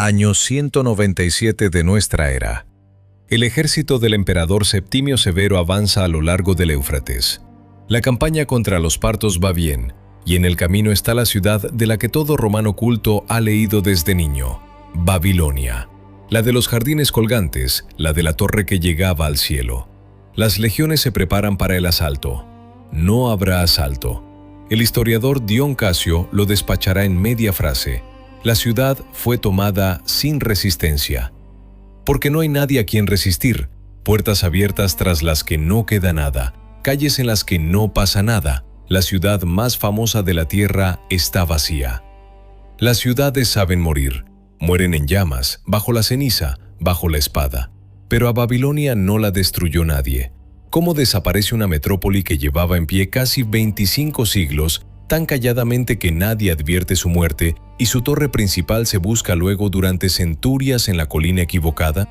Año 197 de nuestra era. El ejército del emperador Septimio Severo avanza a lo largo del Éufrates. La campaña contra los partos va bien, y en el camino está la ciudad de la que todo romano culto ha leído desde niño, Babilonia. La de los jardines colgantes, la de la torre que llegaba al cielo. Las legiones se preparan para el asalto. No habrá asalto. El historiador Dion Casio lo despachará en media frase. La ciudad fue tomada sin resistencia. Porque no hay nadie a quien resistir, puertas abiertas tras las que no queda nada, calles en las que no pasa nada. La ciudad más famosa de la tierra está vacía. Las ciudades saben morir, mueren en llamas, bajo la ceniza, bajo la espada. Pero a Babilonia no la destruyó nadie. ¿Cómo desaparece una metrópoli que llevaba en pie casi 25 siglos, tan calladamente que nadie advierte su muerte, y su torre principal se busca luego durante centurias en la colina equivocada?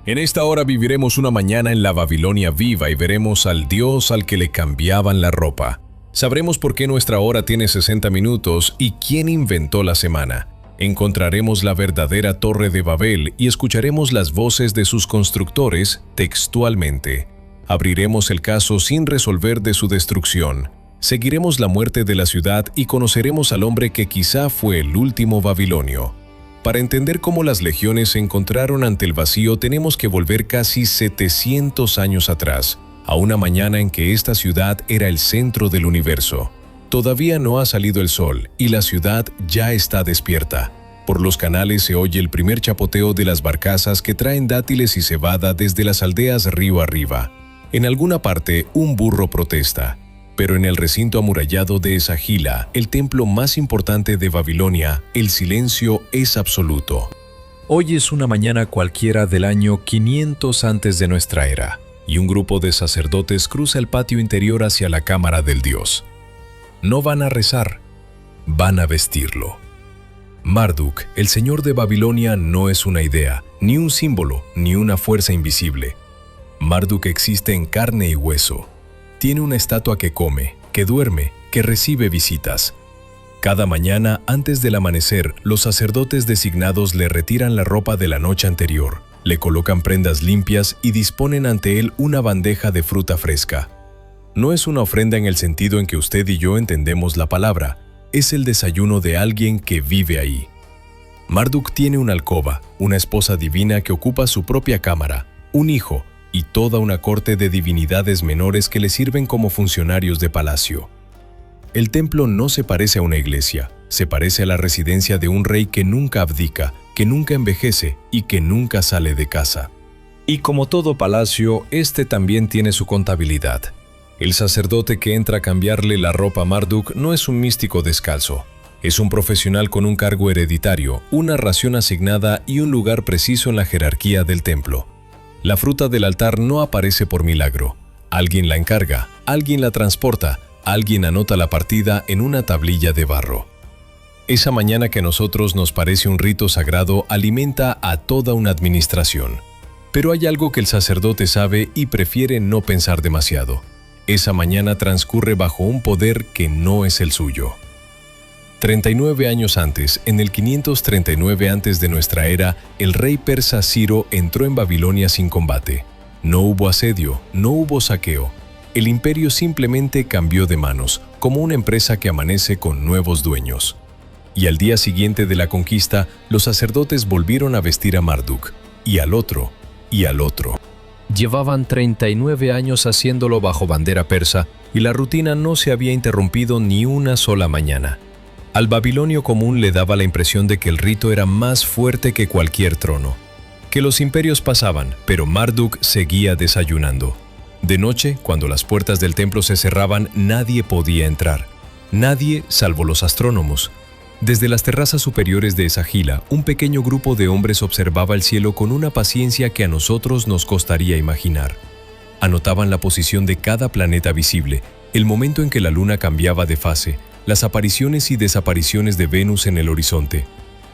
En esta hora viviremos una mañana en la Babilonia viva y veremos al Dios al que le cambiaban la ropa. Sabremos por qué nuestra hora tiene 60 minutos y quién inventó la semana. Encontraremos la verdadera Torre de Babel y escucharemos las voces de sus constructores textualmente. Abriremos el caso sin resolver de su destrucción. Seguiremos la muerte de la ciudad y conoceremos al hombre que quizá fue el último babilonio. Para entender cómo las legiones se encontraron ante el vacío, tenemos que volver casi 700 años atrás, a una mañana en que esta ciudad era el centro del universo. Todavía no ha salido el sol y la ciudad ya está despierta. Por los canales se oye el primer chapoteo de las barcazas que traen dátiles y cebada desde las aldeas río arriba. En alguna parte, un burro protesta. Pero en el recinto amurallado de Esagila, el templo más importante de Babilonia, el silencio es absoluto. Hoy es una mañana cualquiera del año 500 antes de nuestra era, y un grupo de sacerdotes cruza el patio interior hacia la cámara del Dios. No van a rezar, van a vestirlo. Marduk, el señor de Babilonia, no es una idea, ni un símbolo, ni una fuerza invisible. Marduk existe en carne y hueso. Tiene una estatua que come, que duerme, que recibe visitas. Cada mañana, antes del amanecer, los sacerdotes designados le retiran la ropa de la noche anterior, le colocan prendas limpias y disponen ante él una bandeja de fruta fresca. No es una ofrenda en el sentido en que usted y yo entendemos la palabra, es el desayuno de alguien que vive ahí. Marduk tiene una alcoba, una esposa divina que ocupa su propia cámara, un hijo, y toda una corte de divinidades menores que le sirven como funcionarios de palacio. El templo no se parece a una iglesia, se parece a la residencia de un rey que nunca abdica, que nunca envejece y que nunca sale de casa. Y como todo palacio, este también tiene su contabilidad. El sacerdote que entra a cambiarle la ropa a Marduk no es un místico descalzo. Es un profesional con un cargo hereditario, una ración asignada y un lugar preciso en la jerarquía del templo. La fruta del altar no aparece por milagro. Alguien la encarga, alguien la transporta, alguien anota la partida en una tablilla de barro. Esa mañana que a nosotros nos parece un rito sagrado alimenta a toda una administración. Pero hay algo que el sacerdote sabe y prefiere no pensar demasiado. Esa mañana transcurre bajo un poder que no es el suyo. 39 años antes, en el 539 antes de nuestra era, el rey persa Ciro entró en Babilonia sin combate. No hubo asedio, no hubo saqueo. El imperio simplemente cambió de manos, como una empresa que amanece con nuevos dueños. Y al día siguiente de la conquista, los sacerdotes volvieron a vestir a Marduk, y al otro, y al otro. Llevaban 39 años haciéndolo bajo bandera persa, y la rutina no se había interrumpido ni una sola mañana. Al babilonio común le daba la impresión de que el rito era más fuerte que cualquier trono, que los imperios pasaban, pero Marduk seguía desayunando. De noche, cuando las puertas del templo se cerraban, nadie podía entrar. Nadie, salvo los astrónomos. Desde las terrazas superiores de Esagila, un pequeño grupo de hombres observaba el cielo con una paciencia que a nosotros nos costaría imaginar. Anotaban la posición de cada planeta visible, el momento en que la luna cambiaba de fase, las apariciones y desapariciones de Venus en el horizonte.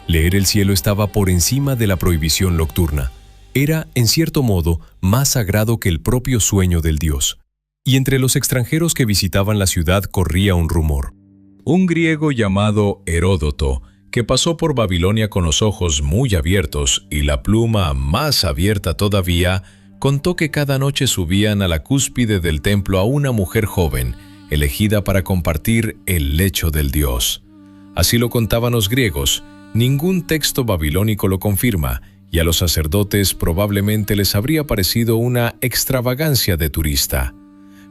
Leer el cielo estaba por encima de la prohibición nocturna. Era, en cierto modo, más sagrado que el propio sueño del dios. Y entre los extranjeros que visitaban la ciudad corría un rumor. Un griego llamado Heródoto, que pasó por Babilonia con los ojos muy abiertos y la pluma más abierta todavía, contó que cada noche subían a la cúspide del templo a una mujer joven, elegida para compartir el lecho del dios. Así lo contaban los griegos. Ningún texto babilónico lo confirma, y a los sacerdotes probablemente les habría parecido una extravagancia de turista.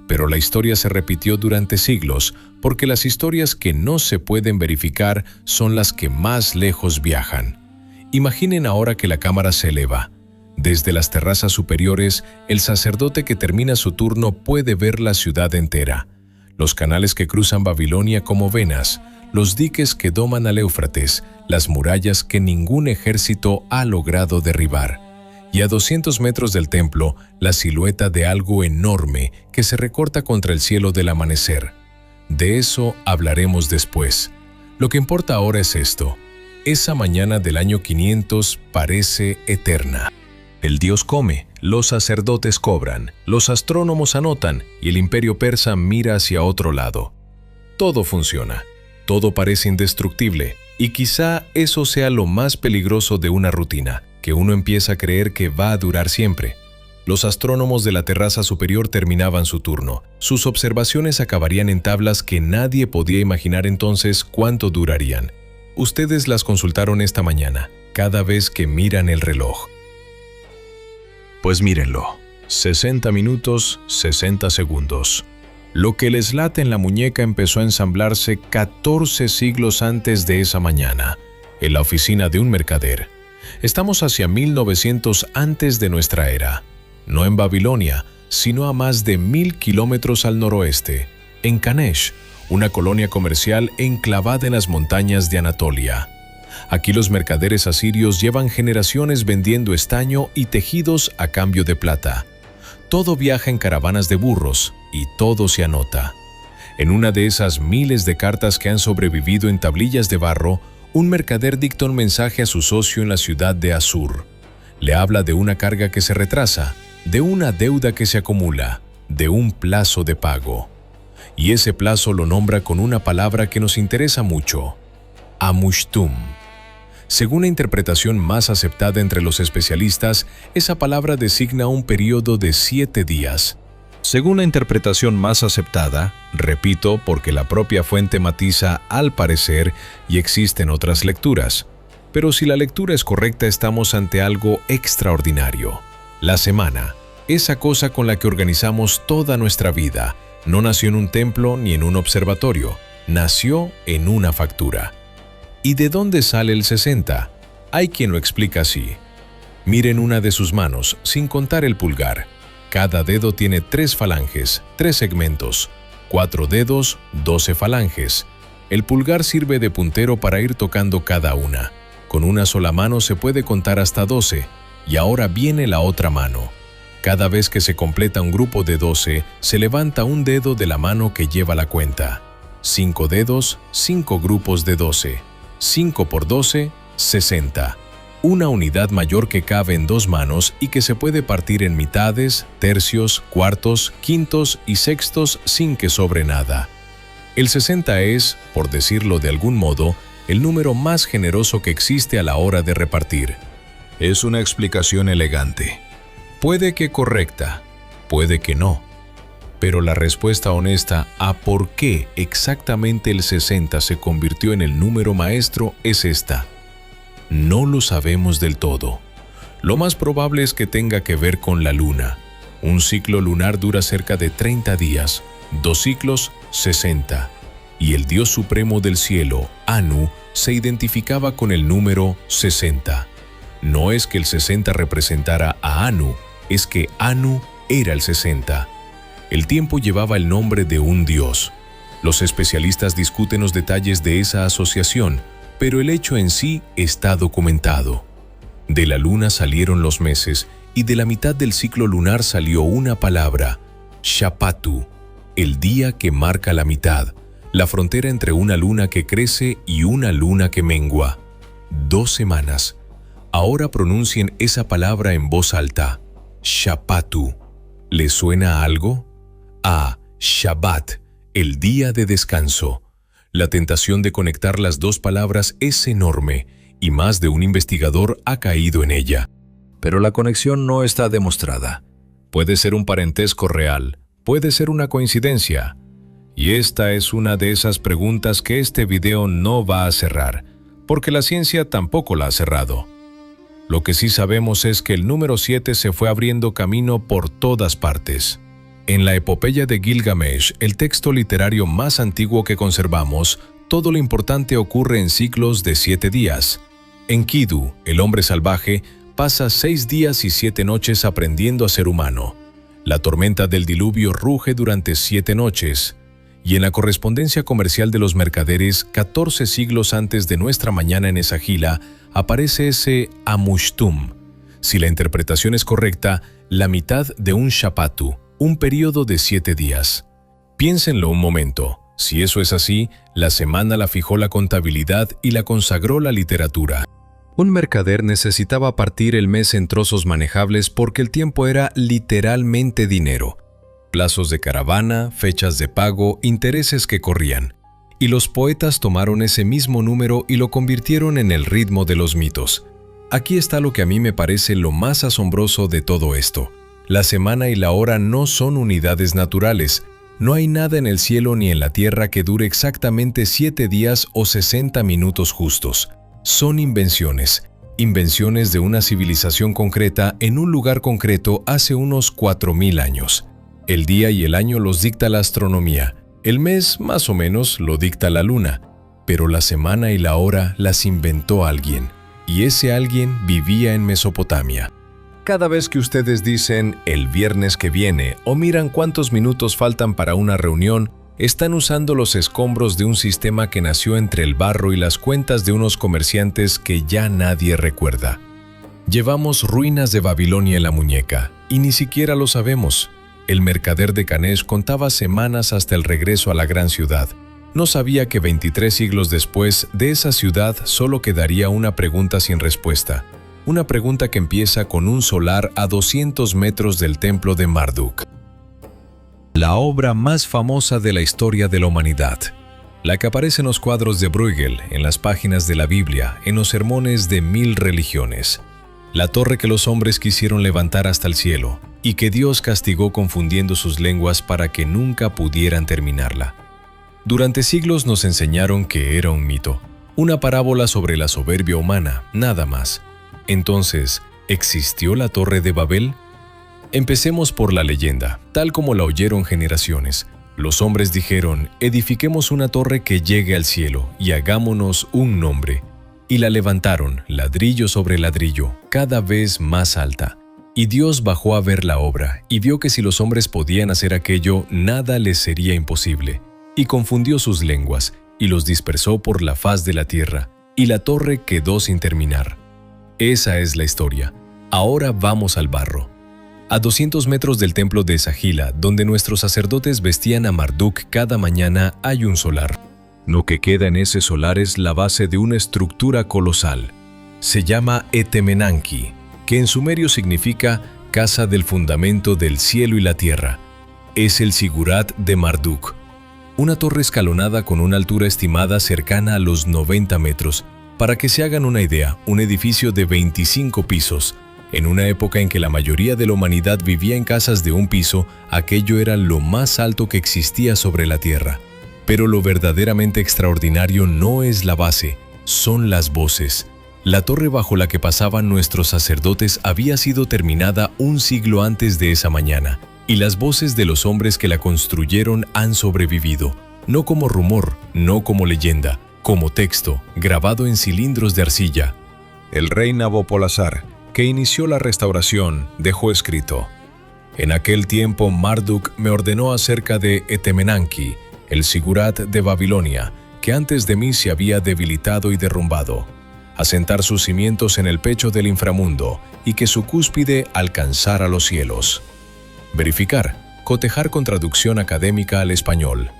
Pero la historia se repitió durante siglos, porque las historias que no se pueden verificar son las que más lejos viajan. Imaginen ahora que la cámara se eleva. Desde las terrazas superiores, el sacerdote que termina su turno puede ver la ciudad entera. Los canales que cruzan Babilonia como venas, los diques que doman al Éufrates, las murallas que ningún ejército ha logrado derribar. Y a 200 metros del templo, la silueta de algo enorme que se recorta contra el cielo del amanecer. De eso hablaremos después. Lo que importa ahora es esto. Esa mañana del año 500 parece eterna. El dios come, los sacerdotes cobran, los astrónomos anotan y el imperio persa mira hacia otro lado. Todo funciona. Todo parece indestructible, y quizá eso sea lo más peligroso de una rutina, que uno empieza a creer que va a durar siempre. Los astrónomos de la terraza superior terminaban su turno. Sus observaciones acabarían en tablas que nadie podía imaginar entonces cuánto durarían. Ustedes las consultaron esta mañana, cada vez que miran el reloj. Pues mírenlo, 60 minutos, 60 segundos. Lo que les late en la muñeca empezó a ensamblarse 14 siglos antes de esa mañana, en la oficina de un mercader. Estamos hacia 1900 antes de nuestra era, no en Babilonia, sino a más de 1000 kilómetros al noroeste, en Kanesh, una colonia comercial enclavada en las montañas de Anatolia. Aquí los mercaderes asirios llevan generaciones vendiendo estaño y tejidos a cambio de plata. Todo viaja en caravanas de burros y todo se anota. En una de esas miles de cartas que han sobrevivido en tablillas de barro, un mercader dicta un mensaje a su socio en la ciudad de Asur. Le habla de una carga que se retrasa, de una deuda que se acumula, de un plazo de pago. Y ese plazo lo nombra con una palabra que nos interesa mucho: Amushtum. Según la interpretación más aceptada entre los especialistas, esa palabra designa un periodo de 7 días. Según la interpretación más aceptada, repito porque la propia fuente matiza al parecer y existen otras lecturas, pero si la lectura es correcta estamos ante algo extraordinario. La semana, esa cosa con la que organizamos toda nuestra vida, no nació en un templo ni en un observatorio, nació en una factura. ¿Y de dónde sale el 60? Hay quien lo explica así. Miren una de sus manos, sin contar el pulgar. Cada dedo tiene 3 falanges, 3 segmentos. 4 dedos, 12 falanges. El pulgar sirve de puntero para ir tocando cada una. Con una sola mano se puede contar hasta 12. Y ahora viene la otra mano. Cada vez que se completa un grupo de 12, se levanta un dedo de la mano que lleva la cuenta. 5 dedos, 5 grupos de 12. 5 por 12, 60. Una unidad mayor que cabe en 2 manos y que se puede partir en mitades, tercios, cuartos, quintos y sextos sin que sobre nada. El 60 es, por decirlo de algún modo, el número más generoso que existe a la hora de repartir. Es una explicación elegante. Puede que correcta, puede que no. Pero la respuesta honesta a por qué exactamente el 60 se convirtió en el número maestro es esta. No lo sabemos del todo. Lo más probable es que tenga que ver con la luna. Un ciclo lunar dura cerca de 30 días, 2 ciclos, 60. Y el dios supremo del cielo, Anu, se identificaba con el número 60. No es que el 60 representara a Anu, es que Anu era el 60. El tiempo llevaba el nombre de un dios. Los especialistas discuten los detalles de esa asociación, pero el hecho en sí está documentado. De la luna salieron los meses y de la mitad del ciclo lunar salió una palabra, Shapatu, el día que marca la mitad, la frontera entre una luna que crece y una luna que mengua. 2 semanas. Ahora pronuncien esa palabra en voz alta. Shapatu. ¿Les suena a algo? A Shabbat, el día de descanso. La tentación de conectar las dos palabras es enorme y más de un investigador ha caído en ella. Pero la conexión no está demostrada. Puede ser un parentesco real, puede ser una coincidencia. Y esta es una de esas preguntas que este video no va a cerrar, porque la ciencia tampoco la ha cerrado. Lo que sí sabemos es que el número 7 se fue abriendo camino por todas partes. En la epopeya de Gilgamesh, el texto literario más antiguo que conservamos, todo lo importante ocurre en ciclos de 7 días. Enkidu, el hombre salvaje, pasa 6 días y 7 noches aprendiendo a ser humano. La tormenta del diluvio ruge durante 7 noches. Y en la correspondencia comercial de los mercaderes, 14 siglos antes de nuestra mañana en Esagila, aparece ese Amushtum. Si la interpretación es correcta, la mitad de un Shapatu, un periodo de 7 días. Piénsenlo un momento. Si eso es así, la semana la fijó la contabilidad y la consagró la literatura. Un mercader necesitaba partir el mes en trozos manejables porque el tiempo era literalmente dinero. Plazos de caravana, fechas de pago, intereses que corrían. Y los poetas tomaron ese mismo número y lo convirtieron en el ritmo de los mitos. Aquí está lo que a mí me parece lo más asombroso de todo esto. La semana y la hora no son unidades naturales. No hay nada en el cielo ni en la tierra que dure exactamente 7 días o 60 minutos justos. Son invenciones de una civilización concreta en un lugar concreto hace unos 4000 años. El día y el año los dicta la astronomía, el mes más o menos lo dicta la luna, pero la semana y la hora las inventó alguien, y ese alguien vivía en Mesopotamia. Cada vez que ustedes dicen el viernes que viene o miran cuántos minutos faltan para una reunión, están usando los escombros de un sistema que nació entre el barro y las cuentas de unos comerciantes que ya nadie recuerda. Llevamos ruinas de Babilonia en la muñeca, y ni siquiera lo sabemos. El mercader de Kanesh contaba semanas hasta el regreso a la gran ciudad. No sabía que 23 siglos después de esa ciudad solo quedaría una pregunta sin respuesta. Una pregunta que empieza con un solar a 200 metros del templo de Marduk. La obra más famosa de la historia de la humanidad. La que aparece en los cuadros de Bruegel, en las páginas de la Biblia, en los sermones de 1000 religiones. La torre que los hombres quisieron levantar hasta el cielo, y que Dios castigó confundiendo sus lenguas para que nunca pudieran terminarla. Durante siglos nos enseñaron que era un mito, una parábola sobre la soberbia humana, nada más. Entonces, ¿existió la Torre de Babel? Empecemos por la leyenda, tal como la oyeron generaciones. Los hombres dijeron, edifiquemos una torre que llegue al cielo y hagámonos un nombre. Y la levantaron, ladrillo sobre ladrillo, cada vez más alta. Y Dios bajó a ver la obra, y vio que si los hombres podían hacer aquello, nada les sería imposible. Y confundió sus lenguas, y los dispersó por la faz de la tierra, y la torre quedó sin terminar. Esa es la historia. Ahora vamos al barro. A 200 metros del templo de Esagila, donde nuestros sacerdotes vestían a Marduk cada mañana, hay un solar. Lo que queda en ese solar es la base de una estructura colosal. Se llama Etemenanki, que en sumerio significa casa del fundamento del cielo y la tierra. Es el Sigurat de Marduk, una torre escalonada con una altura estimada cercana a los 90 metros. Para que se hagan una idea, un edificio de 25 pisos. En una época en que la mayoría de la humanidad vivía en casas de un piso, aquello era lo más alto que existía sobre la tierra. Pero lo verdaderamente extraordinario no es la base, son las voces. La torre bajo la que pasaban nuestros sacerdotes había sido terminada un siglo antes de esa mañana, y las voces de los hombres que la construyeron han sobrevivido, no como rumor, no como leyenda, como texto, grabado en cilindros de arcilla. El rey Nabopolassar, que inició la restauración, dejó escrito: en aquel tiempo Marduk me ordenó acerca de Etemenanki, el Sigurat de Babilonia, que antes de mí se había debilitado y derrumbado, asentar sus cimientos en el pecho del inframundo y que su cúspide alcanzara los cielos. Verificar, cotejar con traducción académica al español.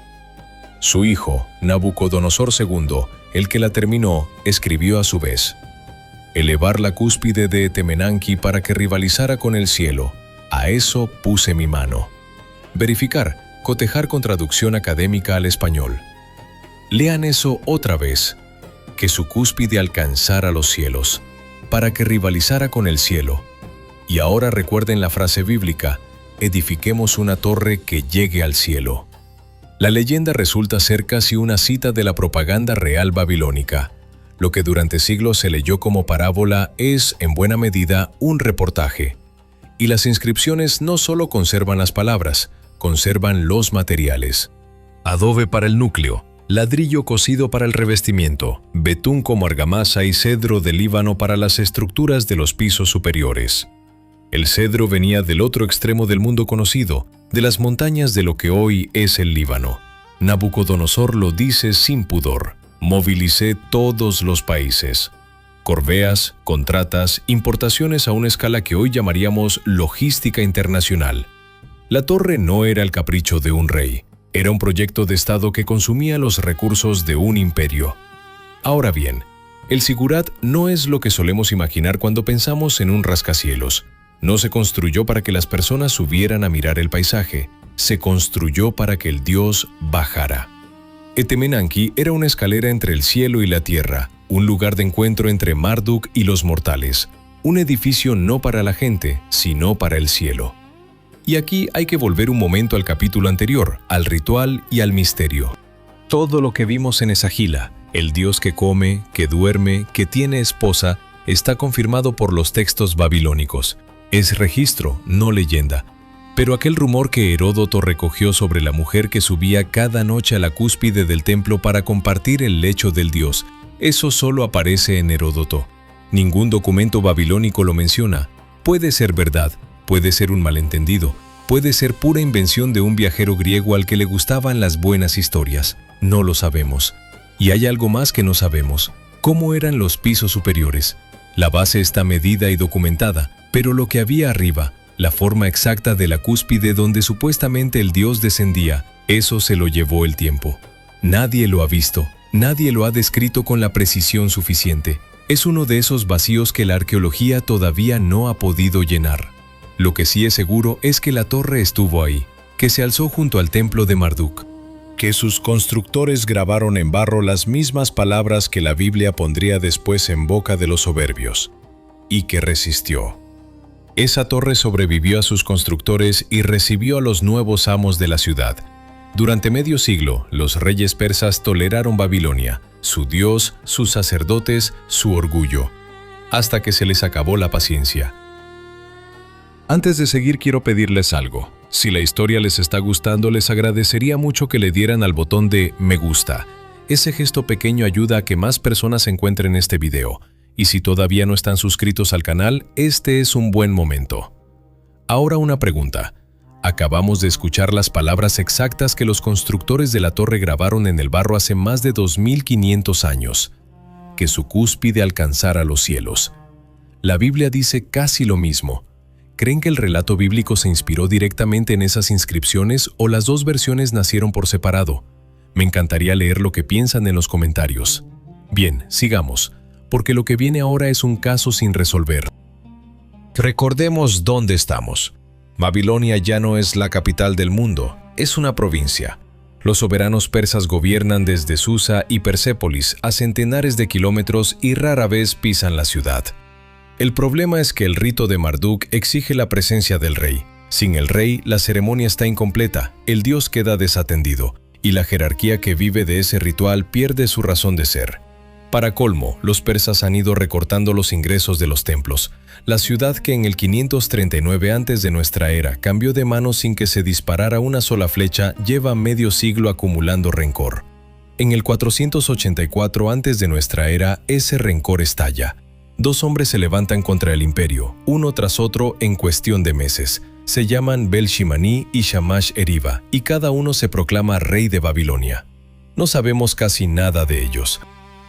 Su hijo, Nabucodonosor II, el que la terminó, escribió a su vez: elevar la cúspide de Etemenanki para que rivalizara con el cielo, a eso puse mi mano. Verificar, cotejar con traducción académica al español. Lean eso otra vez. Que su cúspide alcanzara los cielos, para que rivalizara con el cielo. Y ahora recuerden la frase bíblica, edifiquemos una torre que llegue al cielo. La leyenda resulta ser casi una cita de la propaganda real babilónica. Lo que durante siglos se leyó como parábola es, en buena medida, un reportaje. Y las inscripciones no solo conservan las palabras, conservan los materiales. Adobe para el núcleo, ladrillo cocido para el revestimiento, betún como argamasa y cedro de Líbano para las estructuras de los pisos superiores. El cedro venía del otro extremo del mundo conocido, de las montañas de lo que hoy es el Líbano. Nabucodonosor lo dice sin pudor: movilicé todos los países. Corbeas, contratas, importaciones a una escala que hoy llamaríamos logística internacional. La torre no era el capricho de un rey, era un proyecto de Estado que consumía los recursos de un imperio. Ahora bien, el zigurat no es lo que solemos imaginar cuando pensamos en un rascacielos. No se construyó para que las personas subieran a mirar el paisaje, se construyó para que el Dios bajara. Etemenanki era una escalera entre el cielo y la tierra, un lugar de encuentro entre Marduk y los mortales, un edificio no para la gente, sino para el cielo. Y aquí hay que volver un momento al capítulo anterior, al ritual y al misterio. Todo lo que vimos en Esagila, el Dios que come, que duerme, que tiene esposa, está confirmado por los textos babilónicos. Es registro, no leyenda. Pero aquel rumor que Heródoto recogió sobre la mujer que subía cada noche a la cúspide del templo para compartir el lecho del dios, eso solo aparece en Heródoto. Ningún documento babilónico lo menciona. Puede ser verdad, puede ser un malentendido, puede ser pura invención de un viajero griego al que le gustaban las buenas historias. No lo sabemos. Y hay algo más que no sabemos. ¿Cómo eran los pisos superiores? La base está medida y documentada, pero lo que había arriba, la forma exacta de la cúspide donde supuestamente el dios descendía, eso se lo llevó el tiempo. Nadie lo ha visto, nadie lo ha descrito con la precisión suficiente. Es uno de esos vacíos que la arqueología todavía no ha podido llenar. Lo que sí es seguro es que la torre estuvo ahí, que se alzó junto al templo de Marduk, que sus constructores grabaron en barro las mismas palabras que la Biblia pondría después en boca de los soberbios, y que resistió. Esa torre sobrevivió a sus constructores y recibió a los nuevos amos de la ciudad. Durante medio siglo, los reyes persas toleraron Babilonia, su dios, sus sacerdotes, su orgullo, hasta que se les acabó la paciencia. Antes de seguir, quiero pedirles algo. Si la historia les está gustando, les agradecería mucho que le dieran al botón de me gusta. Ese gesto pequeño ayuda a que más personas encuentren este video. Y si todavía no están suscritos al canal, este es un buen momento. Ahora una pregunta. Acabamos de escuchar las palabras exactas que los constructores de la torre grabaron en el barro hace más de 2500 años. Que su cúspide alcanzara los cielos. La Biblia dice casi lo mismo. ¿Creen que el relato bíblico se inspiró directamente en esas inscripciones o las dos versiones nacieron por separado? Me encantaría leer lo que piensan en los comentarios. Bien, sigamos, porque lo que viene ahora es un caso sin resolver. Recordemos dónde estamos. Babilonia ya no es la capital del mundo, es una provincia. Los soberanos persas gobiernan desde Susa y Persépolis a centenares de kilómetros y rara vez pisan la ciudad. El problema es que el rito de Marduk exige la presencia del rey. Sin el rey, la ceremonia está incompleta, el dios queda desatendido, y la jerarquía que vive de ese ritual pierde su razón de ser. Para colmo, los persas han ido recortando los ingresos de los templos. La ciudad que en el 539 antes de nuestra era cambió de manos sin que se disparara una sola flecha lleva medio siglo acumulando rencor. En el 484 antes de nuestra era, ese rencor estalla. Dos hombres se levantan contra el imperio, uno tras otro en cuestión de meses. Se llaman Bel-Shimaní y Shamash-Eriba, y cada uno se proclama rey de Babilonia. No sabemos casi nada de ellos.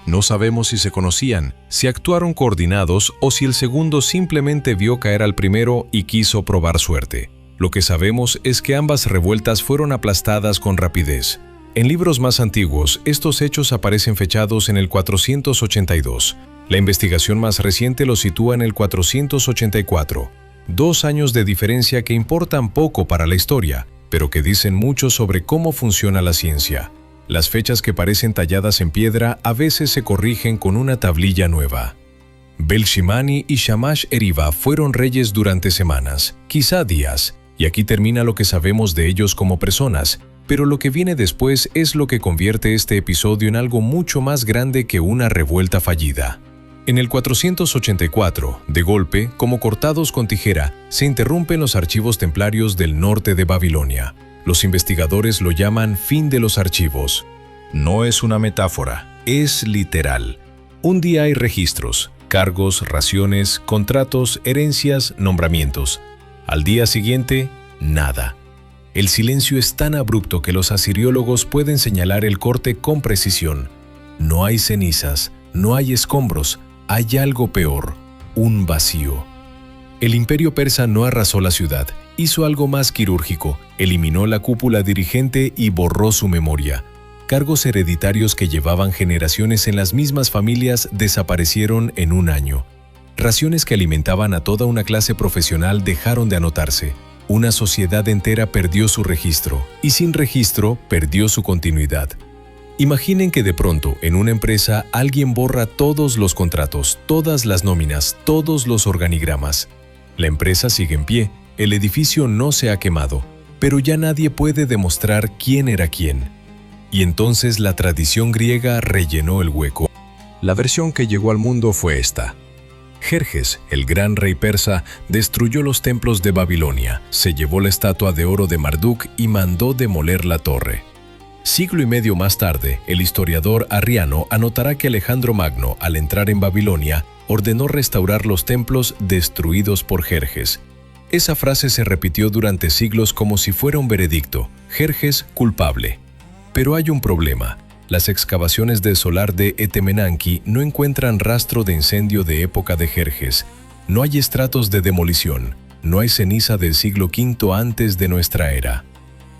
No sabemos si se conocían, si actuaron coordinados o si el segundo simplemente vio caer al primero y quiso probar suerte. Lo que sabemos es que ambas revueltas fueron aplastadas con rapidez. En libros más antiguos, estos hechos aparecen fechados en el 482. La investigación más reciente los sitúa en el 484. 2 años de diferencia que importan poco para la historia, pero que dicen mucho sobre cómo funciona la ciencia. Las fechas que parecen talladas en piedra a veces se corrigen con una tablilla nueva. Bel-Shimani y Shamash-Eriba fueron reyes durante semanas, quizá días, y aquí termina lo que sabemos de ellos como personas, pero lo que viene después es lo que convierte este episodio en algo mucho más grande que una revuelta fallida. En el 484, de golpe, como cortados con tijera, se interrumpen los archivos templarios del norte de Babilonia. Los investigadores lo llaman fin de los archivos. No es una metáfora, es literal. Un día hay registros, cargos, raciones, contratos, herencias, nombramientos. Al día siguiente, nada. El silencio es tan abrupto que los asiriólogos pueden señalar el corte con precisión. No hay cenizas, no hay escombros, hay algo peor, un vacío. El imperio persa no arrasó la ciudad, hizo algo más quirúrgico, eliminó la cúpula dirigente y borró su memoria. Cargos hereditarios que llevaban generaciones en las mismas familias desaparecieron en un año. Raciones que alimentaban a toda una clase profesional dejaron de anotarse. Una sociedad entera perdió su registro, y sin registro perdió su continuidad. Imaginen que de pronto, en una empresa, alguien borra todos los contratos, todas las nóminas, todos los organigramas. La empresa sigue en pie, el edificio no se ha quemado, pero ya nadie puede demostrar quién era quién. Y entonces la tradición griega rellenó el hueco. La versión que llegó al mundo fue esta. Jerjes, el gran rey persa, destruyó los templos de Babilonia, se llevó la estatua de oro de Marduk y mandó demoler la torre. Siglo y medio más tarde, el historiador Arriano anotará que Alejandro Magno, al entrar en Babilonia, ordenó restaurar los templos destruidos por Jerjes. Esa frase se repitió durante siglos como si fuera un veredicto: Jerjes culpable. Pero hay un problema. Las excavaciones del solar de Etemenanki no encuentran rastro de incendio de época de Jerjes. No hay estratos de demolición. No hay ceniza del siglo V antes de nuestra era.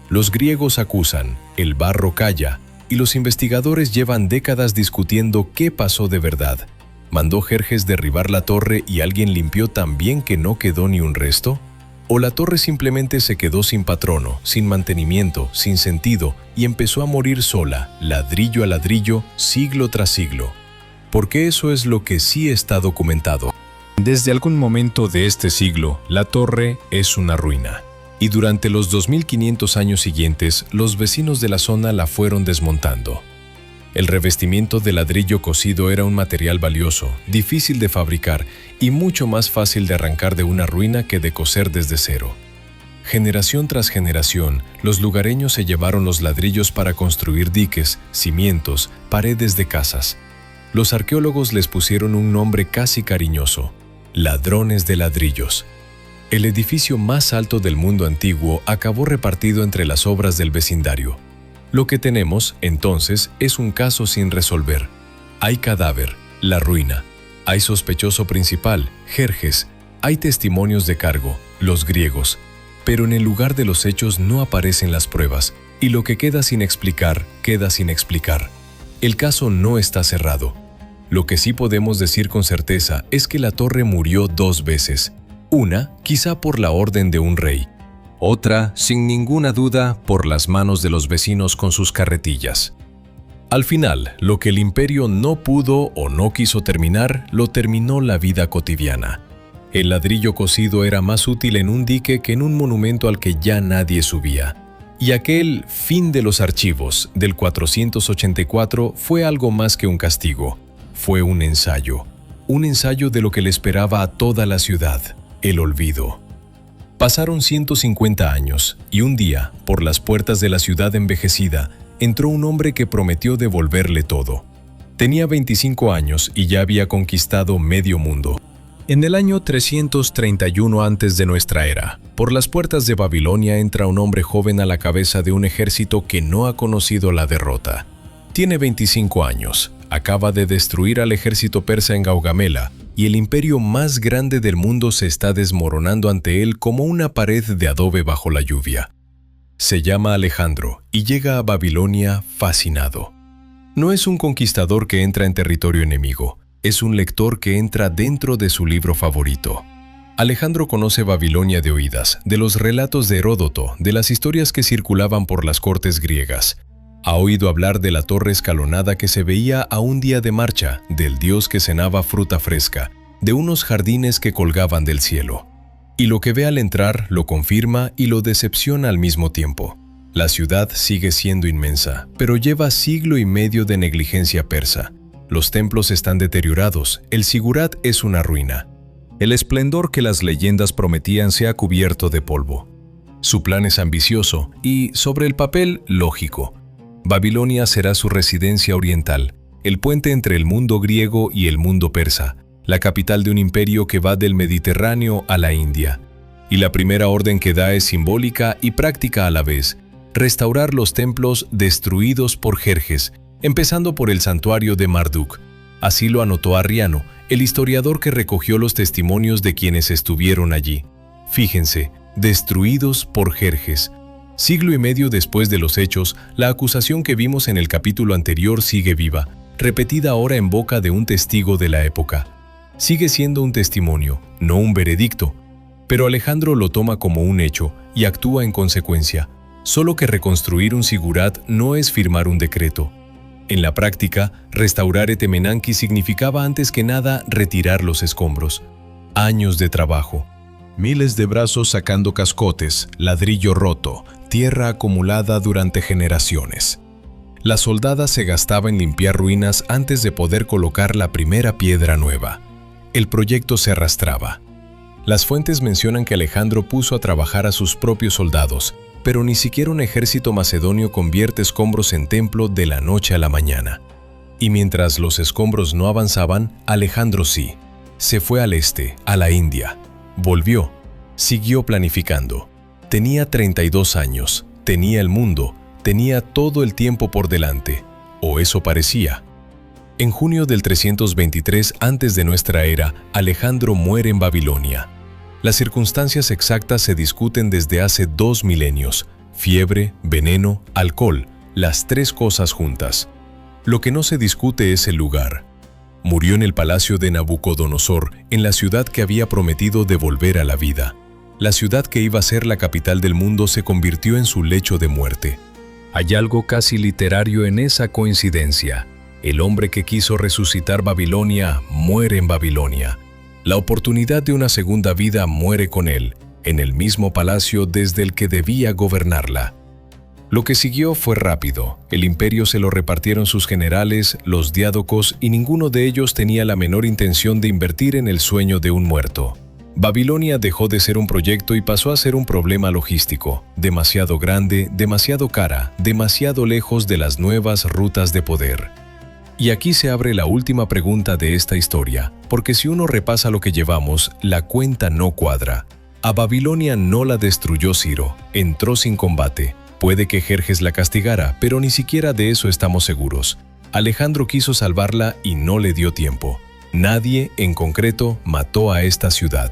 Los griegos acusan, el barro calla, y los investigadores llevan décadas discutiendo qué pasó de verdad. ¿Mandó Jerjes derribar la torre y alguien limpió tan bien que no quedó ni un resto? ¿O la torre simplemente se quedó sin patrono, sin mantenimiento, sin sentido y empezó a morir sola, ladrillo a ladrillo, siglo tras siglo? Porque eso es lo que sí está documentado. Desde algún momento de este siglo, la torre es una ruina. Y durante los 2500 años siguientes, los vecinos de la zona la fueron desmontando. El revestimiento de ladrillo cocido era un material valioso, difícil de fabricar y mucho más fácil de arrancar de una ruina que de coser desde cero. Generación tras generación, los lugareños se llevaron los ladrillos para construir diques, cimientos, paredes de casas. Los arqueólogos les pusieron un nombre casi cariñoso: ladrones de ladrillos. El edificio más alto del mundo antiguo acabó repartido entre las obras del vecindario. Lo que tenemos, entonces, es un caso sin resolver. Hay cadáver, la ruina. Hay sospechoso principal, Jerjes. Hay testimonios de cargo, los griegos. Pero en el lugar de los hechos no aparecen las pruebas, y lo que queda sin explicar, queda sin explicar. El caso no está cerrado. Lo que sí podemos decir con certeza es que la torre murió 2 veces. Una, quizá por la orden de un rey. Otra, sin ninguna duda, por las manos de los vecinos con sus carretillas. Al final, lo que el imperio no pudo o no quiso terminar, lo terminó la vida cotidiana. El ladrillo cocido era más útil en un dique que en un monumento al que ya nadie subía. Y aquel fin de los archivos del 484 fue algo más que un castigo. Fue un ensayo de lo que le esperaba a toda la ciudad: el olvido. Pasaron 150 años, y un día, por las puertas de la ciudad envejecida, entró un hombre que prometió devolverle todo. Tenía 25 años y ya había conquistado medio mundo. En el año 331 antes de nuestra era, por las puertas de Babilonia entra un hombre joven a la cabeza de un ejército que no ha conocido la derrota. Tiene 25 años, acaba de destruir al ejército persa en Gaugamela, y el imperio más grande del mundo se está desmoronando ante él como una pared de adobe bajo la lluvia. Se llama Alejandro y llega a Babilonia fascinado. No es un conquistador que entra en territorio enemigo, es un lector que entra dentro de su libro favorito. Alejandro conoce Babilonia de oídas, de los relatos de Heródoto, de las historias que circulaban por las cortes griegas. Ha oído hablar de la torre escalonada que se veía a un día de marcha, del dios que cenaba fruta fresca, de unos jardines que colgaban del cielo. Y lo que ve al entrar lo confirma y lo decepciona al mismo tiempo. La ciudad sigue siendo inmensa, pero lleva siglo y medio de negligencia persa. Los templos están deteriorados, el zigurat es una ruina. El esplendor que las leyendas prometían se ha cubierto de polvo. Su plan es ambicioso y, sobre el papel, lógico. Babilonia será su residencia oriental, el puente entre el mundo griego y el mundo persa, la capital de un imperio que va del Mediterráneo a la India. Y la primera orden que da es simbólica y práctica a la vez: restaurar los templos destruidos por Jerjes, empezando por el santuario de Marduk. Así lo anotó Arriano, el historiador que recogió los testimonios de quienes estuvieron allí. Fíjense, destruidos por Jerjes. Siglo y medio después de los hechos, la acusación que vimos en el capítulo anterior sigue viva, repetida ahora en boca de un testigo de la época. Sigue siendo un testimonio, no un veredicto, pero Alejandro lo toma como un hecho y actúa en consecuencia. Solo que reconstruir un zigurat no es firmar un decreto. En la práctica, restaurar Etemenanki significaba antes que nada retirar los escombros. Años de trabajo. Miles de brazos sacando cascotes, ladrillo roto, tierra acumulada durante generaciones. La soldada se gastaba en limpiar ruinas antes de poder colocar la primera piedra nueva. El proyecto se arrastraba. Las fuentes mencionan que Alejandro puso a trabajar a sus propios soldados, pero ni siquiera un ejército macedonio convierte escombros en templo de la noche a la mañana. Y mientras los escombros no avanzaban, Alejandro sí. Se fue al este, a la India. Volvió. Siguió planificando. Tenía 32 años, tenía el mundo, tenía todo el tiempo por delante, o eso parecía. En junio del 323 antes de nuestra era, Alejandro muere en Babilonia. Las circunstancias exactas se discuten desde hace 2 milenios: fiebre, veneno, alcohol, las tres cosas juntas. Lo que no se discute es el lugar. Murió en el palacio de Nabucodonosor, en la ciudad que había prometido devolver a la vida. La ciudad que iba a ser la capital del mundo se convirtió en su lecho de muerte. Hay algo casi literario en esa coincidencia. El hombre que quiso resucitar Babilonia muere en Babilonia. La oportunidad de una segunda vida muere con él, en el mismo palacio desde el que debía gobernarla. Lo que siguió fue rápido. El imperio se lo repartieron sus generales, los diádocos, y ninguno de ellos tenía la menor intención de invertir en el sueño de un muerto. Babilonia dejó de ser un proyecto y pasó a ser un problema logístico, demasiado grande, demasiado cara, demasiado lejos de las nuevas rutas de poder. Y aquí se abre la última pregunta de esta historia, porque si uno repasa lo que llevamos, la cuenta no cuadra. A Babilonia no la destruyó Ciro, entró sin combate. Puede que Jerjes la castigara, pero ni siquiera de eso estamos seguros. Alejandro quiso salvarla y no le dio tiempo. Nadie, en concreto, mató a esta ciudad.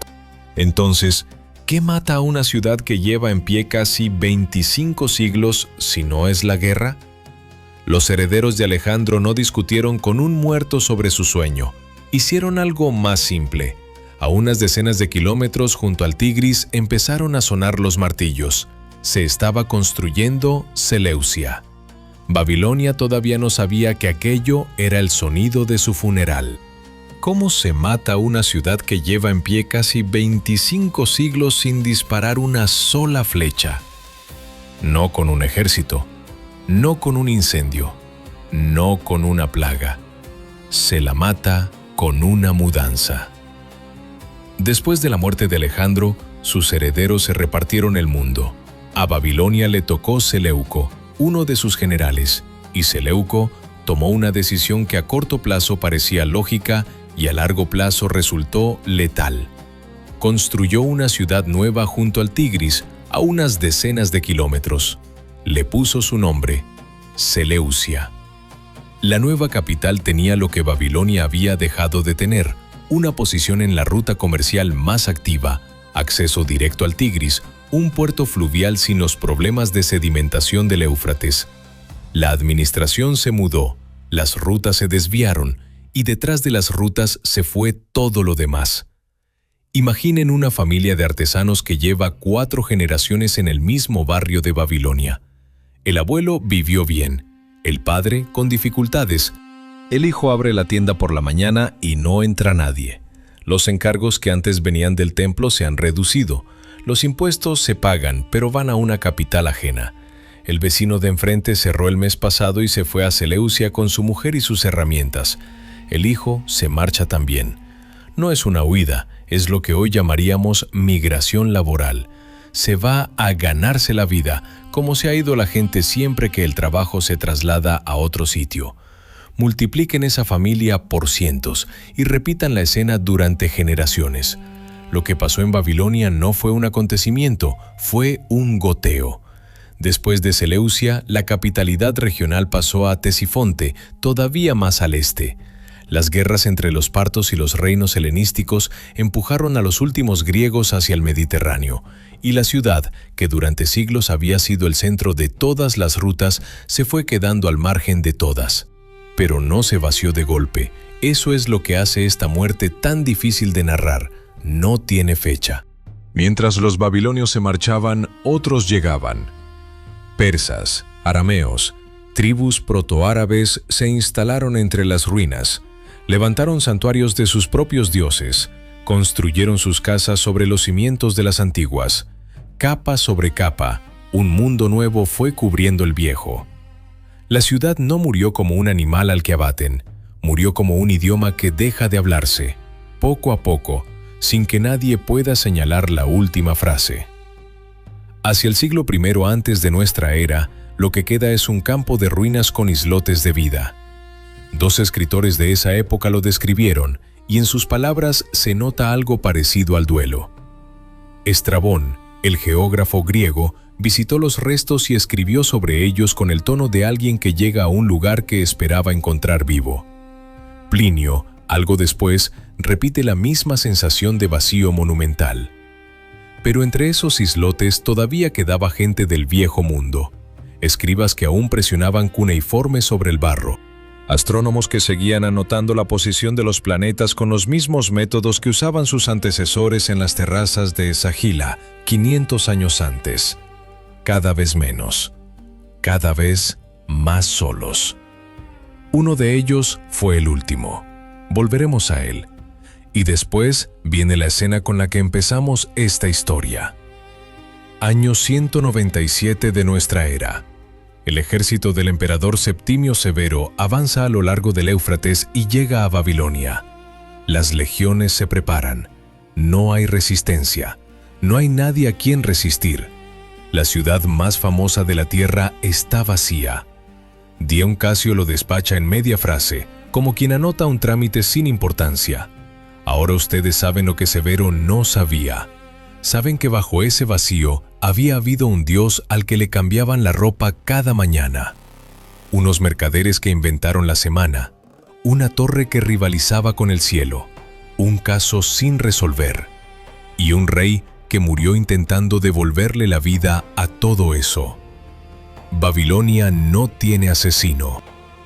Entonces, ¿qué mata a una ciudad que lleva en pie casi 25 siglos si no es la guerra? Los herederos de Alejandro no discutieron con un muerto sobre su sueño. Hicieron algo más simple. A unas decenas de kilómetros junto al Tigris empezaron a sonar los martillos. Se estaba construyendo Seleucia. Babilonia todavía no sabía que aquello era el sonido de su funeral. ¿Cómo se mata una ciudad que lleva en pie casi 25 siglos sin disparar una sola flecha? No con un ejército, no con un incendio, no con una plaga. Se la mata con una mudanza. Después de la muerte de Alejandro, sus herederos se repartieron el mundo. A Babilonia le tocó Seleuco, uno de sus generales, y Seleuco tomó una decisión que a corto plazo parecía lógica y a largo plazo resultó letal. Construyó una ciudad nueva junto al Tigris, a unas decenas de kilómetros. Le puso su nombre, Seleucia. La nueva capital tenía lo que Babilonia había dejado de tener: una posición en la ruta comercial más activa, acceso directo al Tigris, un puerto fluvial sin los problemas de sedimentación del Éufrates. La administración se mudó, las rutas se desviaron, y detrás de las rutas se fue todo lo demás. Imaginen una familia de artesanos que lleva 4 generaciones en el mismo barrio de Babilonia. El abuelo vivió bien, El padre, con dificultades. El hijo abre la tienda por la mañana y no entra nadie. Los encargos que antes venían del templo se han reducido. Los impuestos se pagan, pero van a una capital ajena. El vecino de enfrente cerró el mes pasado y se fue a Seleucia con su mujer y sus herramientas. El hijo se marcha también. No es una huida, es lo que hoy llamaríamos migración laboral. Se va a ganarse la vida, como se ha ido la gente siempre que el trabajo se traslada a otro sitio. Multipliquen esa familia por cientos y repitan la escena durante generaciones. Lo que pasó en Babilonia no fue un acontecimiento, fue un goteo. Después de Seleucia, la capitalidad regional pasó a Ctesifonte, todavía más al este. Las guerras entre los partos y los reinos helenísticos empujaron a los últimos griegos hacia el Mediterráneo, y la ciudad, que durante siglos había sido el centro de todas las rutas, se fue quedando al margen de todas. Pero no se vació de golpe. Eso es lo que hace esta muerte tan difícil de narrar. No tiene fecha. Mientras los babilonios se marchaban, otros llegaban. Persas, arameos, tribus protoárabes se instalaron entre las ruinas. Levantaron santuarios de sus propios dioses, construyeron sus casas sobre los cimientos de las antiguas. Capa sobre capa, un mundo nuevo fue cubriendo el viejo. La ciudad no murió como un animal al que abaten, murió como un idioma que deja de hablarse, poco a poco, sin que nadie pueda señalar la última frase. Hacia el siglo I antes de nuestra era, lo que queda es un campo de ruinas con islotes de vida. 2 escritores de esa época lo describieron, y en sus palabras se nota algo parecido al duelo. Estrabón, el geógrafo griego, visitó los restos y escribió sobre ellos con el tono de alguien que llega a un lugar que esperaba encontrar vivo. Plinio, algo después, repite la misma sensación de vacío monumental. Pero entre esos islotes todavía quedaba gente del viejo mundo, escribas que aún presionaban cuneiformes sobre el barro, astrónomos que seguían anotando la posición de los planetas con los mismos métodos que usaban sus antecesores en las terrazas de Sagila 500 años antes. Cada vez menos, cada vez más solos. Uno de ellos fue el último. Volveremos a él. Y después viene la escena con la que empezamos esta historia. Año 197 de nuestra era. El ejército del emperador Septimio Severo avanza a lo largo del Éufrates y llega a Babilonia. Las legiones se preparan. No hay resistencia. No hay nadie a quien resistir. La ciudad más famosa de la tierra está vacía. Dion Casio lo despacha en media frase, como quien anota un trámite sin importancia. Ahora ustedes saben lo que Severo no sabía. Saben que bajo ese vacío había habido un dios al que le cambiaban la ropa cada mañana. Unos mercaderes que inventaron la semana. Una torre que rivalizaba con el cielo. Un caso sin resolver. Y un rey que murió intentando devolverle la vida a todo eso. Babilonia no tiene asesino.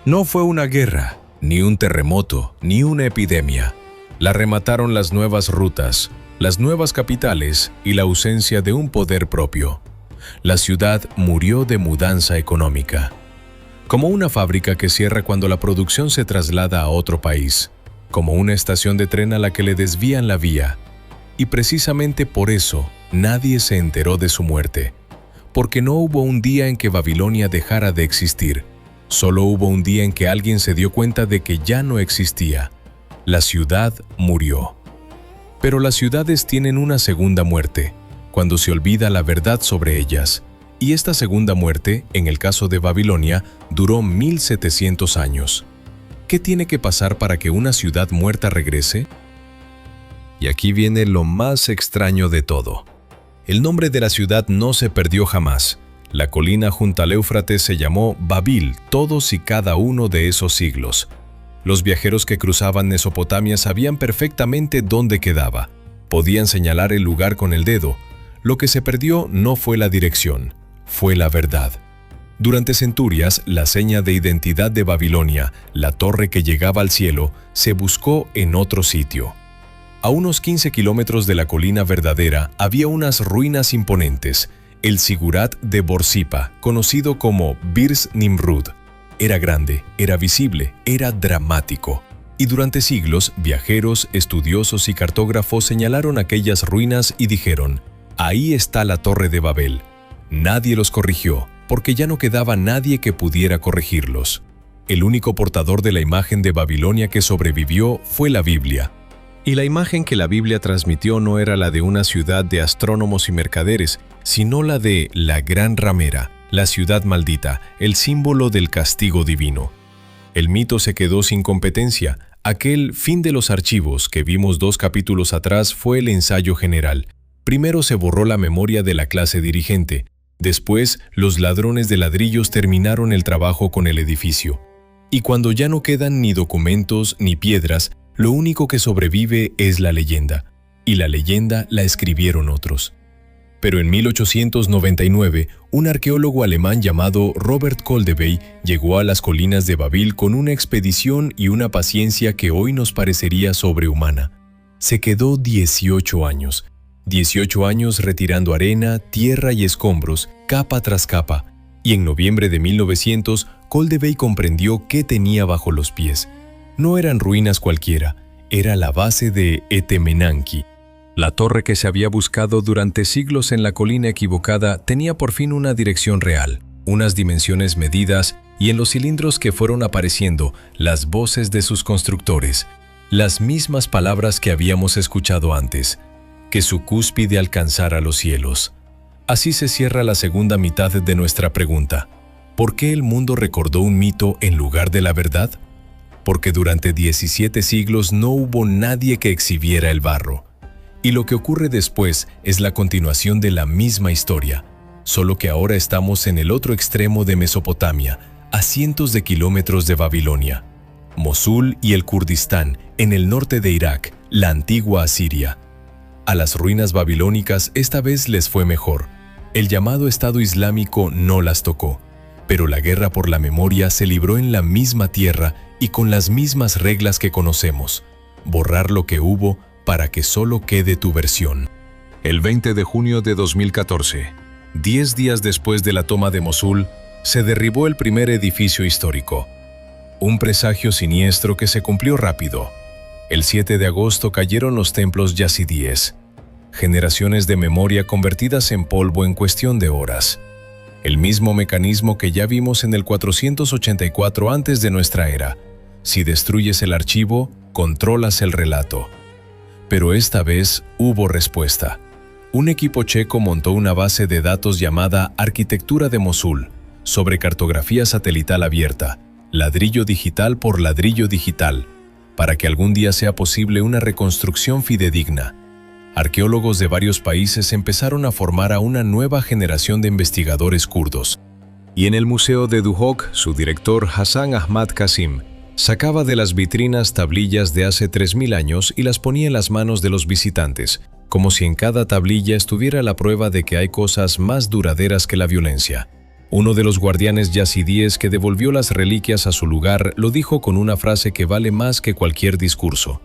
No fue una guerra, ni un terremoto, ni una epidemia. La remataron las nuevas rutas, las nuevas capitales y la ausencia de un poder propio. La ciudad murió de mudanza económica. Como una fábrica que cierra cuando la producción se traslada a otro país. Como una estación de tren a la que le desvían la vía. Y precisamente por eso nadie se enteró de su muerte. Porque no hubo un día en que Babilonia dejara de existir. Solo hubo un día en que alguien se dio cuenta de que ya no existía. La ciudad murió. Pero las ciudades tienen una segunda muerte, cuando se olvida la verdad sobre ellas. Y esta segunda muerte, en el caso de Babilonia, duró 1700 años. ¿Qué tiene que pasar para que una ciudad muerta regrese? Y aquí viene lo más extraño de todo. El nombre de la ciudad no se perdió jamás. La colina junto al Éufrates se llamó Babil todos y cada uno de esos siglos. Los viajeros que cruzaban Mesopotamia sabían perfectamente dónde quedaba. Podían señalar el lugar con el dedo. Lo que se perdió no fue la dirección, fue la verdad. Durante centurias, la seña de identidad de Babilonia, la torre que llegaba al cielo, se buscó en otro sitio. A unos 15 kilómetros de la colina verdadera había unas ruinas imponentes, el Sigurat de Borsippa, conocido como Birs Nimrud. Era grande, era visible, era dramático. Y durante siglos, viajeros, estudiosos y cartógrafos señalaron aquellas ruinas y dijeron: ahí está la Torre de Babel. Nadie los corrigió, porque ya no quedaba nadie que pudiera corregirlos. El único portador de la imagen de Babilonia que sobrevivió fue la Biblia. Y la imagen que la Biblia transmitió no era la de una ciudad de astrónomos y mercaderes, sino la de la Gran Ramera, la ciudad maldita, el símbolo del castigo divino. El mito se quedó sin competencia. Aquel fin de los archivos que vimos 2 capítulos atrás fue el ensayo general. Primero se borró la memoria de la clase dirigente. Después, los ladrones de ladrillos terminaron el trabajo con el edificio. Y cuando ya no quedan ni documentos ni piedras, lo único que sobrevive es la leyenda. Y la leyenda la escribieron otros. Pero en 1899, un arqueólogo alemán llamado Robert Koldewey llegó a las colinas de Babil con una expedición y una paciencia que hoy nos parecería sobrehumana. Se quedó 18 años. 18 años retirando arena, tierra y escombros, capa tras capa. Y en noviembre de 1900, Koldewey comprendió qué tenía bajo los pies. No eran ruinas cualquiera, era la base de Etemenanki. La torre que se había buscado durante siglos en la colina equivocada tenía por fin una dirección real, unas dimensiones medidas y en los cilindros que fueron apareciendo las voces de sus constructores, las mismas palabras que habíamos escuchado antes, que su cúspide alcanzara los cielos. Así se cierra la segunda mitad de nuestra pregunta. ¿Por qué el mundo recordó un mito en lugar de la verdad? Porque durante 17 siglos no hubo nadie que exhibiera el barro. Y lo que ocurre después es la continuación de la misma historia, solo que ahora estamos en el otro extremo de Mesopotamia, a cientos de kilómetros de Babilonia. Mosul y el Kurdistán, en el norte de Irak, la antigua Asiria. A las ruinas babilónicas esta vez les fue mejor. El llamado Estado Islámico no las tocó, pero la guerra por la memoria se libró en la misma tierra y con las mismas reglas que conocemos. Borrar lo que hubo para que solo quede tu versión. El 20 de junio de 2014, 10 días después de la toma de Mosul, se derribó el primer edificio histórico. Un presagio siniestro que se cumplió rápido. El 7 de agosto cayeron los templos yazidíes. Generaciones de memoria convertidas en polvo en cuestión de horas. El mismo mecanismo que ya vimos en el 484 antes de nuestra era. Si destruyes el archivo, controlas el relato. Pero esta vez hubo respuesta. Un equipo checo montó una base de datos llamada Arquitectura de Mosul, sobre cartografía satelital abierta, ladrillo digital por ladrillo digital, para que algún día sea posible una reconstrucción fidedigna. Arqueólogos de varios países empezaron a formar a una nueva generación de investigadores kurdos. Y en el Museo de Duhok, su director Hassan Ahmad Kasim sacaba de las vitrinas tablillas de hace 3000 años y las ponía en las manos de los visitantes, como si en cada tablilla estuviera la prueba de que hay cosas más duraderas que la violencia. Uno de los guardianes yazidíes que devolvió las reliquias a su lugar lo dijo con una frase que vale más que cualquier discurso.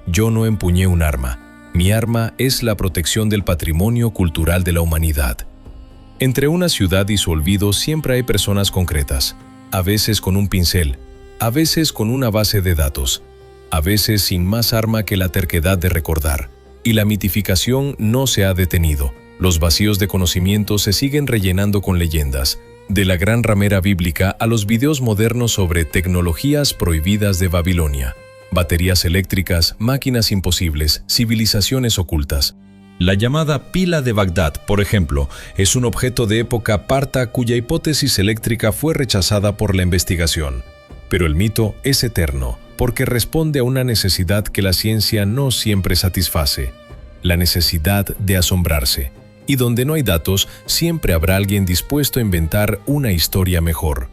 Yo no empuñé un arma. Mi arma es la protección del patrimonio cultural de la humanidad. Entre una ciudad y su olvido siempre hay personas concretas, a veces con un pincel, a veces con una base de datos, a veces sin más arma que la terquedad de recordar. Y la mitificación no se ha detenido. Los vacíos de conocimiento se siguen rellenando con leyendas, de la gran ramera bíblica a los videos modernos sobre tecnologías prohibidas de Babilonia, baterías eléctricas, máquinas imposibles, civilizaciones ocultas. La llamada pila de Bagdad, por ejemplo, es un objeto de época parta cuya hipótesis eléctrica fue rechazada por la investigación. Pero el mito es eterno, porque responde a una necesidad que la ciencia no siempre satisface, la necesidad de asombrarse. Y donde no hay datos, siempre habrá alguien dispuesto a inventar una historia mejor.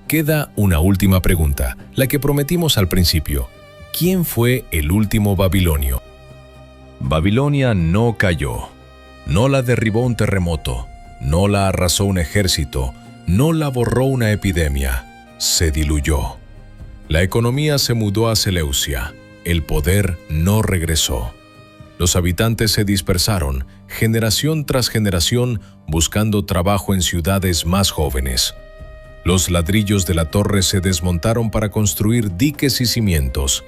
Queda una última pregunta, la que prometimos al principio. ¿Quién fue el último babilonio? Babilonia no cayó. No la derribó un terremoto. No la arrasó un ejército. No la borró una epidemia. Se diluyó. La economía se mudó a Seleucia. El poder no regresó. Los habitantes se dispersaron, generación tras generación, buscando trabajo en ciudades más jóvenes. Los ladrillos de la torre se desmontaron para construir diques y cimientos,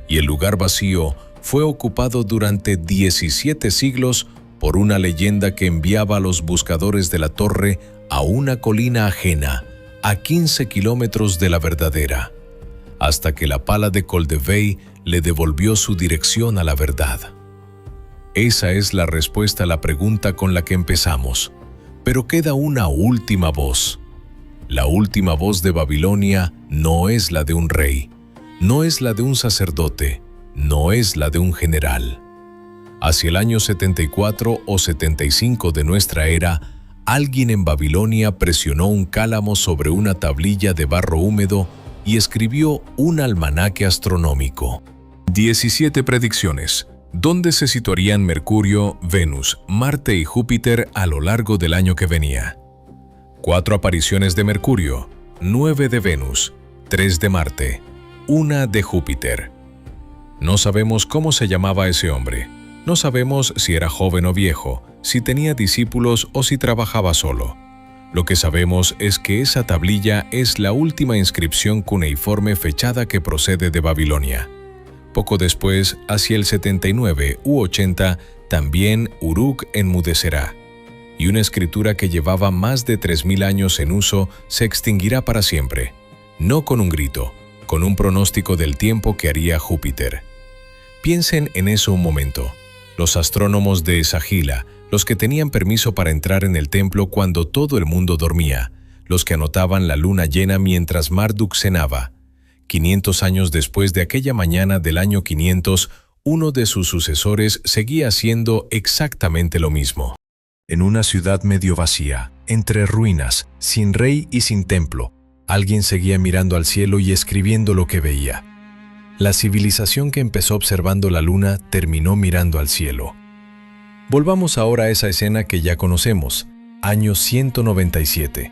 y el lugar vacío fue ocupado durante 17 siglos por una leyenda que enviaba a los buscadores de la torre a una colina ajena, a 15 kilómetros de la verdadera, hasta que la pala de Coldevey le devolvió su dirección a la verdad. Esa es la respuesta a la pregunta con la que empezamos, pero queda una última voz. La última voz de Babilonia no es la de un rey, no es la de un sacerdote, no es la de un general. Hacia el año 74 o 75 de nuestra era, alguien en Babilonia presionó un cálamo sobre una tablilla de barro húmedo y escribió un almanaque astronómico. 17 predicciones. ¿Dónde se situarían Mercurio, Venus, Marte y Júpiter a lo largo del año que venía? 4 apariciones de Mercurio, 9 de Venus, 3 de Marte, 1 de Júpiter. No sabemos cómo se llamaba ese hombre. No sabemos si era joven o viejo, si tenía discípulos o si trabajaba solo. Lo que sabemos es que esa tablilla es la última inscripción cuneiforme fechada que procede de Babilonia. Poco después, hacia el 79 u 80, también Uruk enmudecerá, y una escritura que llevaba más de 3000 años en uso se extinguirá para siempre, no con un grito, con un pronóstico del tiempo que haría Júpiter. Piensen en eso un momento. Los astrónomos de Esagila, los que tenían permiso para entrar en el templo cuando todo el mundo dormía, los que anotaban la luna llena mientras Marduk cenaba. 500 años después de aquella mañana del año 500, uno de sus sucesores seguía haciendo exactamente lo mismo. En una ciudad medio vacía, entre ruinas, sin rey y sin templo, alguien seguía mirando al cielo y escribiendo lo que veía. La civilización que empezó observando la luna terminó mirando al cielo. Volvamos ahora a esa escena que ya conocemos, año 197.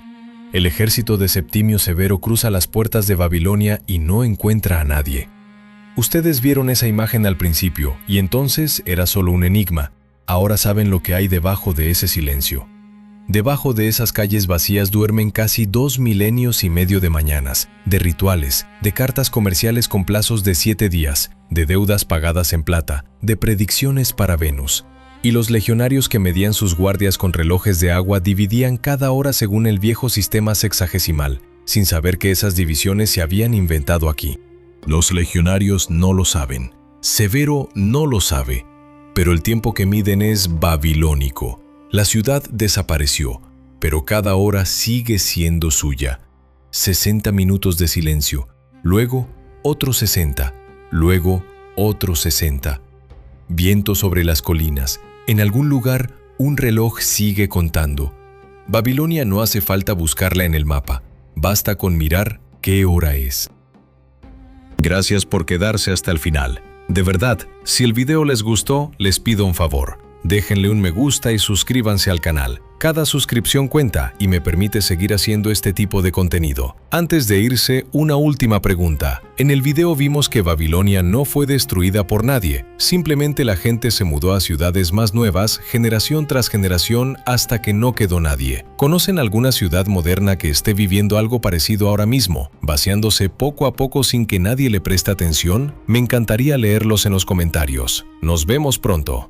El ejército de Septimio Severo cruza las puertas de Babilonia y no encuentra a nadie. Ustedes vieron esa imagen al principio y entonces era solo un enigma. Ahora saben lo que hay debajo de ese silencio. Debajo de esas calles vacías duermen casi 2 milenios y medio de mañanas, de rituales, de cartas comerciales con plazos de 7 días, de deudas pagadas en plata, de predicciones para Venus. Y los legionarios que medían sus guardias con relojes de agua dividían cada hora según el viejo sistema sexagesimal, sin saber que esas divisiones se habían inventado aquí. Los legionarios no lo saben. Severo no lo sabe. Pero el tiempo que miden es babilónico. La ciudad desapareció, pero cada hora sigue siendo suya. 60 minutos de silencio, luego otros 60, luego otros 60. Viento sobre las colinas. En algún lugar, un reloj sigue contando. Babilonia no hace falta buscarla en el mapa. Basta con mirar qué hora es. Gracias por quedarse hasta el final. De verdad, si el video les gustó, les pido un favor. Déjenle un me gusta y suscríbanse al canal. Cada suscripción cuenta y me permite seguir haciendo este tipo de contenido. Antes de irse, una última pregunta. En el video vimos que Babilonia no fue destruida por nadie. Simplemente la gente se mudó a ciudades más nuevas, generación tras generación, hasta que no quedó nadie. ¿Conocen alguna ciudad moderna que esté viviendo algo parecido ahora mismo, vaciándose poco a poco sin que nadie le preste atención? Me encantaría leerlos en los comentarios. Nos vemos pronto.